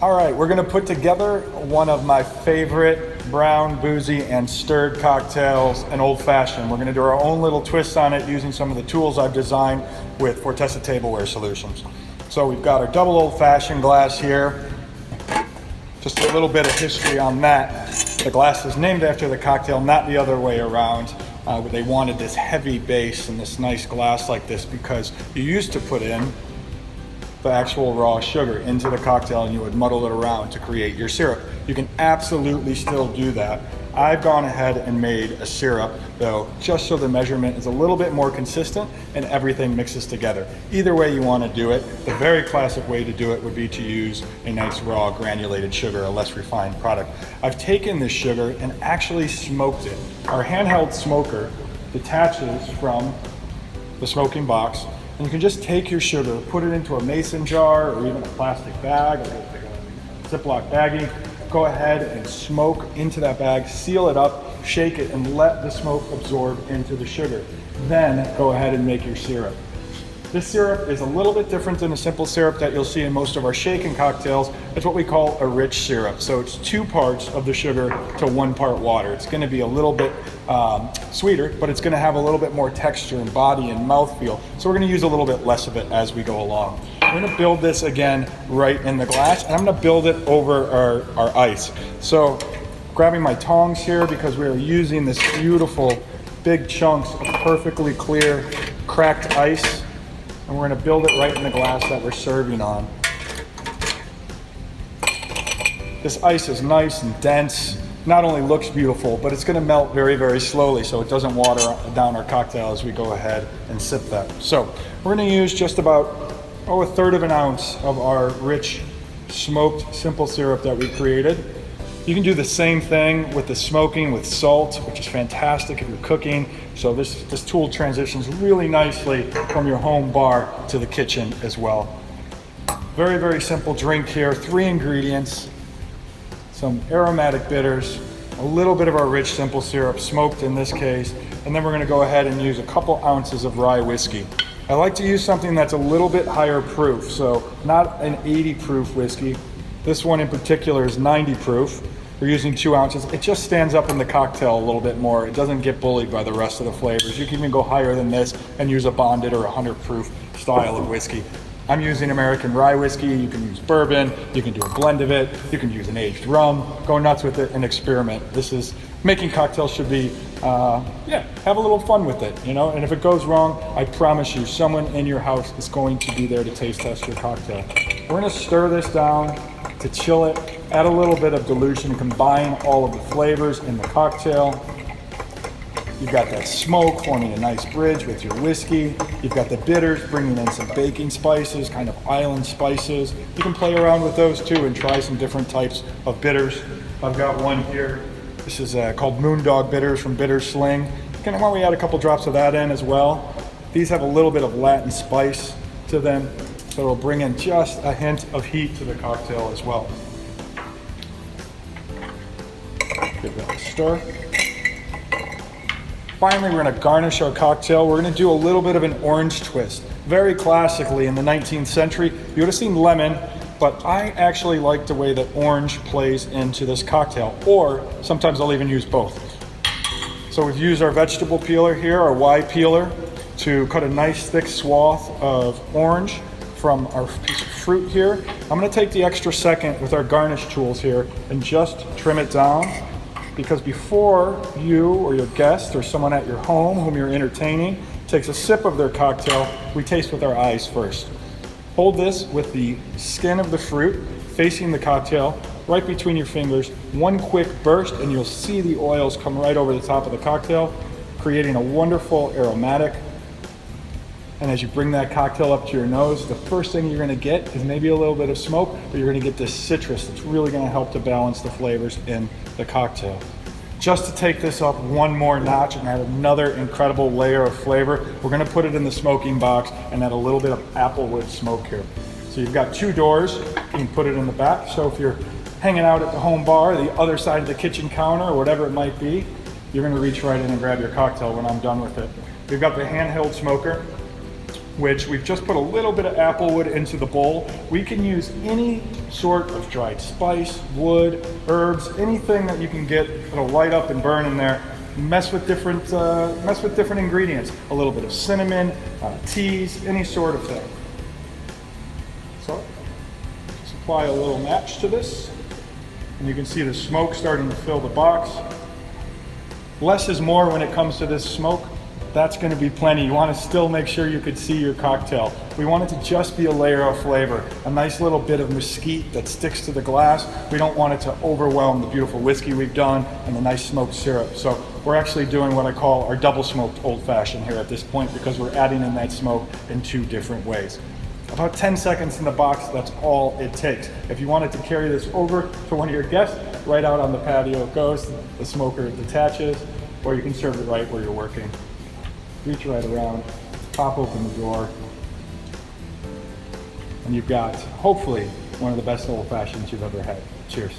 All right, we're gonna put together one of my favorite brown, boozy, and stirred cocktails, an old fashioned. We're gonna do our own little twist on it using some of the tools I've designed with Fortessa tableware solutions. So we've got our double old fashioned glass here. Just a little bit of history on that. The glass is named after the cocktail, not the other way around. They wanted this heavy base and this nice glass like this because you used to put in the actual raw sugar into the cocktail and you would muddle it around to create your syrup. You can absolutely still do that. I've gone ahead and made a syrup though, just so the measurement is a little bit more consistent and everything mixes together. Either way you want to do it, the very classic way to do it would be to use a nice raw granulated sugar, a less refined product. I've taken this sugar and actually smoked it. Our handheld smoker detaches from the smoking box, and you can just take your sugar, put it into a mason jar or even a plastic bag, or a Ziploc baggie, go ahead and smoke into that bag, seal it up, shake it, and let the smoke absorb into the sugar. Then go ahead and make your syrup. This syrup is a little bit different than a simple syrup that you'll see in most of our shaken cocktails. It's what we call a rich syrup. So it's 2 parts of the sugar to 1 part water. It's gonna be a little bit sweeter, but it's gonna have a little bit more texture and body and mouthfeel. So we're gonna use a little bit less of it as we go along. We're gonna build this again right in the glass, and I'm gonna build it over our ice. So grabbing my tongs here because we are using this beautiful big chunks of perfectly clear cracked ice, and we're gonna build it right in the glass that we're serving on. This ice is nice and dense, not only looks beautiful, but it's gonna melt very, very slowly so it doesn't water down our cocktail as we go ahead and sip that. So we're gonna use just about, a 1/3 of an ounce of our rich smoked simple syrup that we created. You can do the same thing with the smoking with salt, which is fantastic if you're cooking. So this tool transitions really nicely from your home bar to the kitchen as well. Very, very simple drink here. 3 ingredients, some aromatic bitters, a little bit of our rich simple syrup, smoked in this case, and then we're gonna go ahead and use a couple ounces of rye whiskey. I like to use something that's a little bit higher proof, so not an 80 proof whiskey. This one in particular is 90 proof. We're using 2 ounces. It just stands up in the cocktail a little bit more. It doesn't get bullied by the rest of the flavors. You can even go higher than this and use a bonded or 100 proof style of whiskey. I'm using American rye whiskey. You can use bourbon. You can do a blend of it. You can use an aged rum. Go nuts with it and experiment. This is, making cocktails should be, have a little fun with it, you know? And if it goes wrong, I promise you, someone in your house is going to be there to taste test your cocktail. We're gonna stir this down to chill it, add a little bit of dilution, combine all of the flavors in the cocktail. You've got that smoke forming a nice bridge with your whiskey. You've got the bitters bringing in some baking spices, kind of island spices. You can play around with those too and try some different types of bitters. I've got one here. This is called Moondog Bitters from Bitter Sling. Why don't we add a couple drops of that in as well? These have a little bit of Latin spice to them, so it'll bring in just a hint of heat to the cocktail as well. Give that a stir. Finally, we're gonna garnish our cocktail. We're gonna do a little bit of an orange twist. Very classically in the 19th century, you would have seen lemon, but I actually like the way that orange plays into this cocktail, or sometimes I'll even use both. So we've used our vegetable peeler here, our Y peeler, to cut a nice thick swath of orange from our piece of fruit here. I'm gonna take the extra second with our garnish tools here and just trim it down, because before you or your guest or someone at your home whom you're entertaining takes a sip of their cocktail, we taste with our eyes first. Hold this with the skin of the fruit facing the cocktail right between your fingers. One quick burst and you'll see the oils come right over the top of the cocktail, creating a wonderful aromatic. And as you bring that cocktail up to your nose, the first thing you're gonna get is maybe a little bit of smoke, but you're gonna get this citrus that's really gonna help to balance the flavors in the cocktail. Just to take this up one more notch and add another incredible layer of flavor, we're gonna put it in the smoking box and add a little bit of applewood smoke here. So you've got 2 doors, you can put it in the back. So if you're hanging out at the home bar, the other side of the kitchen counter, or whatever it might be, you're gonna reach right in and grab your cocktail when I'm done with it. We've got the handheld smoker. which we've just put a little bit of apple wood into the bowl. We can use any sort of dried spice, wood, herbs, anything that you can get that'll light up and burn in there. Mess with different ingredients. A little bit of cinnamon, teas, any sort of thing. So just apply a little match to this, and you can see the smoke starting to fill the box. Less is more when it comes to this smoke. That's going to be plenty. You want to still make sure you could see your cocktail. We want it to just be a layer of flavor, a nice little bit of mesquite that sticks to the glass. We don't want it to overwhelm the beautiful whiskey we've done and the nice smoked syrup. So we're actually doing what I call our double smoked old fashioned here at this point, because we're adding in that smoke in 2 different ways. About 10 seconds in the box, that's all it takes. If you wanted to carry this over to one of your guests, right out on the patio it goes, the smoker detaches, or you can serve it right where you're working. Reach right around, pop open the door, and you've got, hopefully, one of the best old fashions you've ever had. Cheers.